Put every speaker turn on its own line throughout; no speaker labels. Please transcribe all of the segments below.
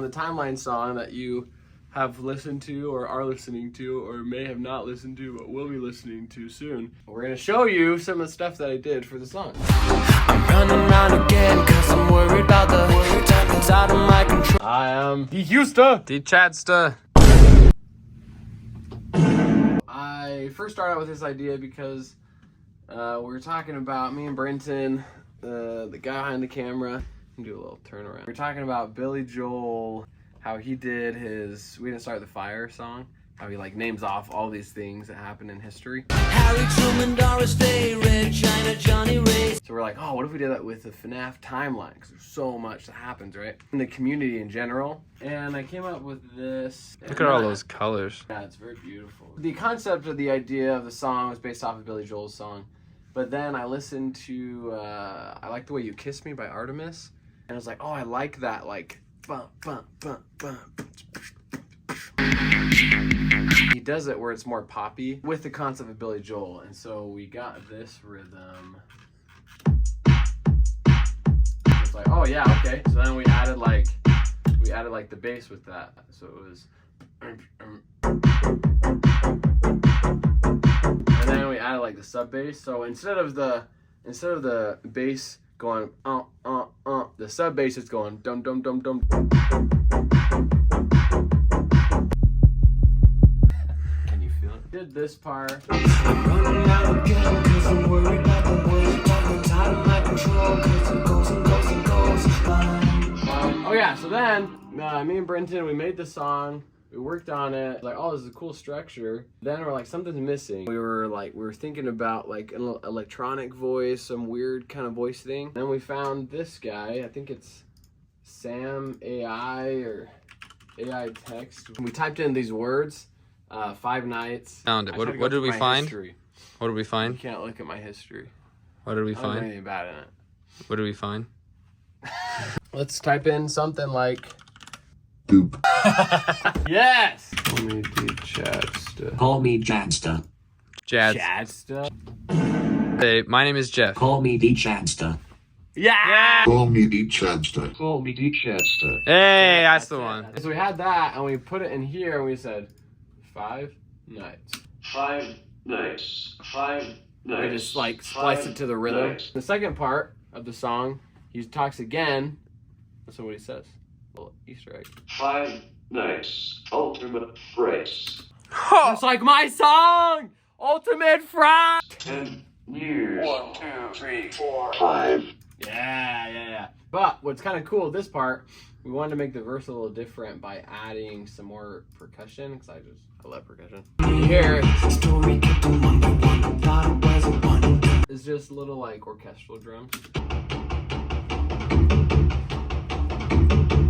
The timeline song that you have listened to or are listening to or may have not listened to but will be listening to soon. We're going to show you some of the stuff that I did for the song. I'm running around again because I'm worried about the time that's out of my control. I am the Houston.
The Chadsta.
I first started out with this idea because we were talking about, me and Brenton, the guy behind the camera, do a little turnaround. We're talking about Billy Joel, how he did his "We Didn't Start the Fire" song, how he like names off all these things that happened in history. Harry Truman, Doris Day, Red China, Johnny Ray. So we're like, oh, what if we did that with the FNAF timeline? Because there's so much that happens, right? In the community in general. And I came up with this.
Look at all those colors.
Yeah, it's very beautiful. The concept of the idea of the song was based off of Billy Joel's song. But then I listened to, I Like the Way You Kiss Me by Artemis. And I was like, oh, I like that, like, bum, bum, bum, bum. He does it where it's more poppy with the concept of Billy Joel. And so we got this rhythm. It's like, oh yeah, okay. So then we added like the bass with that. So it was, and then we added like the sub bass. So instead of the bass going the sub bass is going dum dum dum dum. Can you feel it? Did this part. I'm running out again because I'm worried about the world. I'm out of my control because it goes and goes and goes. Oh yeah, so then me and Brenton, we made the song. We worked on it, like, oh, this is a cool structure. Then we're like, something's missing. We were thinking about like an electronic voice, some weird kind of voice thing. Then we found this guy, I think it's Sam AI or AI text. We typed in these words, 5 nights.
Found it. What did we find?
History.
What did we find?
You can't look at my history.
What did we
I don't
find?
know anything bad in it.
What did we find?
Let's type in something like
Boop.
yes! Call me the Chadsta.
Call me Chadsta.
Chadsta?
Hey, my name is Jeff.
Call me the Chadsta.
Yeah!
Call me the Chadsta. Call me the Chadsta.
Hey, that's the one.
So we had that, and we put it in here, and we said, 5 nights.
5 nights. 5 nights.
We just like spliced it to the rhythm.
Nights.
The second part of the song, he talks again. That's what he says. A little Easter egg.
5 nights. Ultimate phrase.
It's like my song! Ultimate Fry!
10 years. 1, 2, 3, 4, 5.
Yeah. But what's kind of cool with this part, we wanted to make the verse a little different by adding some more percussion, because I love percussion. Here, it's just little like orchestral drums.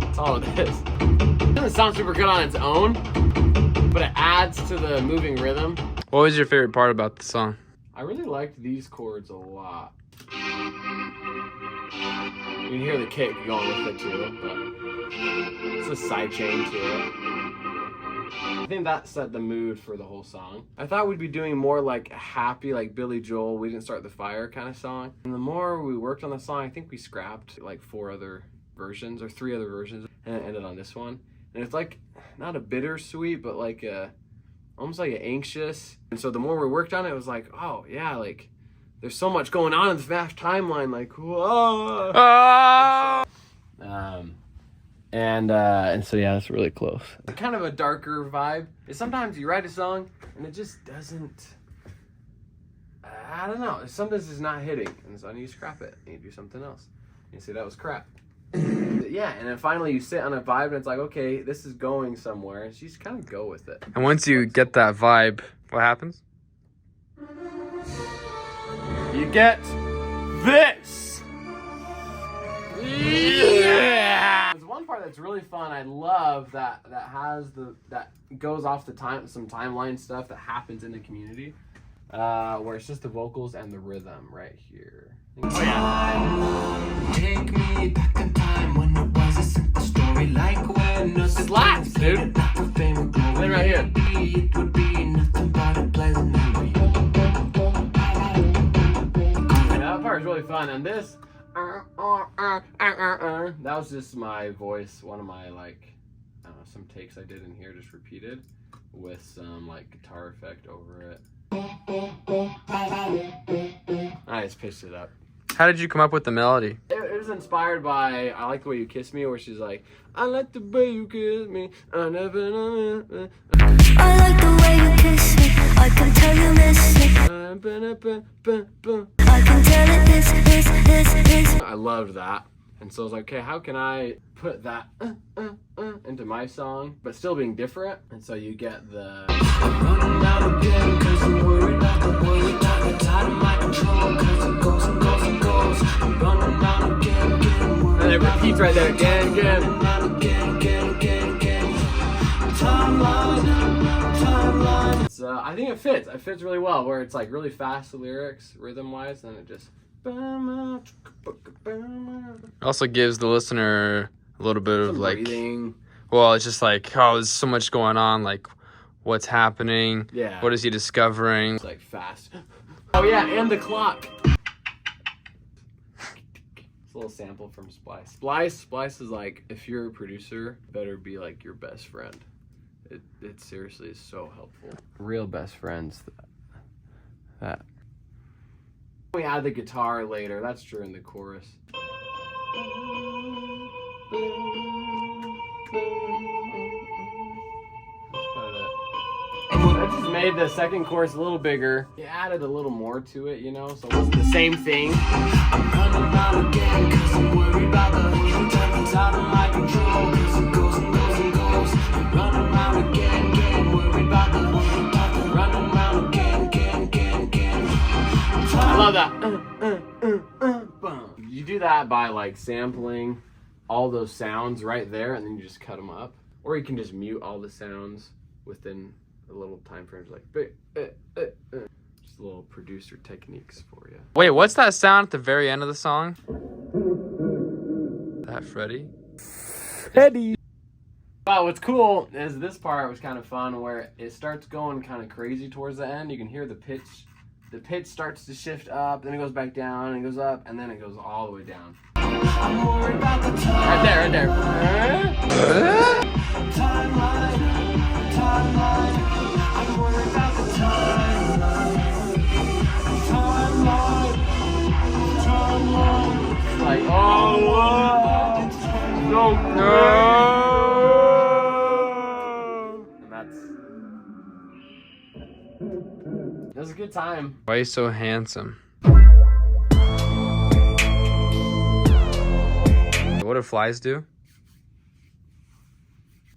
That's all it is. It doesn't sound super good on its own, but it adds to the moving rhythm.
What was your favorite part about the song?
I really liked these chords a lot. You can hear the kick going with it too, but it's a side chain to it. I think that set the mood for the whole song. I thought we'd be doing more like a happy, like Billy Joel, We Didn't Start the Fire kind of song. And the more we worked on the song, I think we scrapped like 4 other versions or 3 other versions, and it ended on this one. And it's like not a bittersweet, but like a almost like an anxious. And so the more we worked on it, it was like, oh yeah, like there's so much going on in the FNAF timeline, like whoa.
Oh!
And so yeah, that's really close. Kind of a darker vibe. Is sometimes you write a song and it just doesn't. I don't know. Sometimes it's not hitting, and so you scrap it and you do something else. And you say that was crap. Yeah, and then finally you sit on a vibe and it's like, okay, this is going somewhere, and so you just kind of go with it.
And once you get that vibe, what happens?
You get this. Yeah. There's one part that's really fun. I love that that goes off some timeline stuff that happens in the community, where it's just the vocals and the rhythm right here. Oh yeah. Take me back in time when it was a simple story, like when nothing slaps, dude. Then right here. It would be nothing but a pleasant memory. That part is really fun, and this that was just my voice, one of my like some takes I did in here just repeated with some like guitar effect over it. I just pitched it up.
How did you come up with the melody?
It was inspired by I Like the Way You Kiss Me, where she's like, I like the way you kiss me, I never know.
I like the way you kiss me, I can tell you miss it. I can tell it this.
I loved that. And so I was like, okay, how can I put that into my song, but still being different? And so you get the running out again, 'cause I'm worried about the worry, not the tide of my control, 'cause it goes and goes and goes. Running out again, and it repeats right there, again. Timeline. It's, I think it fits. It fits really well, where it's like really fast, the lyrics, rhythm-wise, and it just.
It also gives the listener a little bit of
Some
like,
breathing.
well, it's just like, oh, there's so much going on. Like, what's happening?
Yeah.
What is he discovering?
It's like fast. Oh yeah, and the clock. It's a little sample from Splice. Splice is like, if you're a producer, better be like your best friend. It seriously is so helpful. Real best friends. That. We add the guitar later. That's during the chorus. That just made the second chorus a little bigger. You added a little more to it, you know, so it wasn't the same thing. I'm running out again, 'cause I'm worried about the time's out of my control, 'cause it goes and goes and goes. I'm running out again, worried about the running out again. I love that. You do that by like sampling all those sounds right there, and then you just cut them up. Or you can just mute all the sounds within a little time frames, like just little producer techniques for you.
Wait, what's that sound at the very end of the song? That Freddie?
Freddie. But what's cool is this part was kind of fun, where it starts going kind of crazy towards the end. You can hear the pitch. The pitch starts to shift up, then it goes back down, and it goes up, and then it goes all the way down. I'm worried about the time. Right there. Timeline. I'm worried about the timeline. Like, oh, no. And it was a good time.
Why are you so handsome? What do flies do?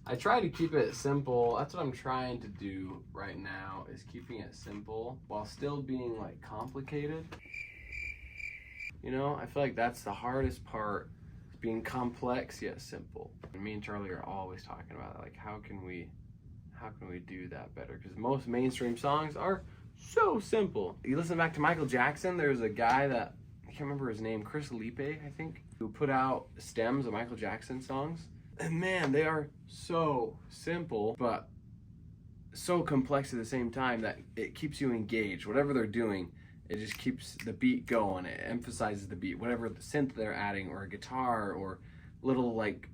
I try to keep it simple. That's what I'm trying to do right now, is keeping it simple while still being like complicated. You know, I feel like that's the hardest part, is being complex yet simple. And me and Charlie are always talking about it, like how can we do that better? Because most mainstream songs are so simple. You listen back to Michael Jackson, there's a guy that, I can't remember his name, Chris Lipe, I think, who put out stems of Michael Jackson songs. And man, they are so simple, but so complex at the same time that it keeps you engaged. Whatever they're doing, it just keeps the beat going. It emphasizes the beat. Whatever the synth they're adding, or a guitar, or little like,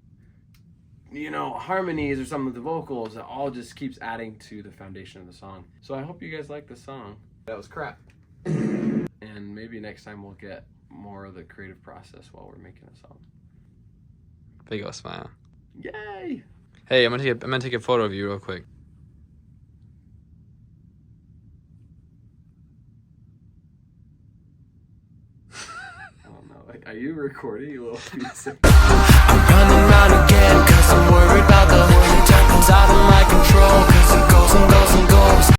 you know, harmonies or some of the vocals, it all just keeps adding to the foundation of the song. So I hope you guys like the song. That was crap. And maybe next time we'll get more of the creative process while we're making a song.
Big ol' smile.
Yay!
Hey, I'm gonna take a photo of you real quick.
I don't know. Like, are you recording, you little piece of...
I'm running around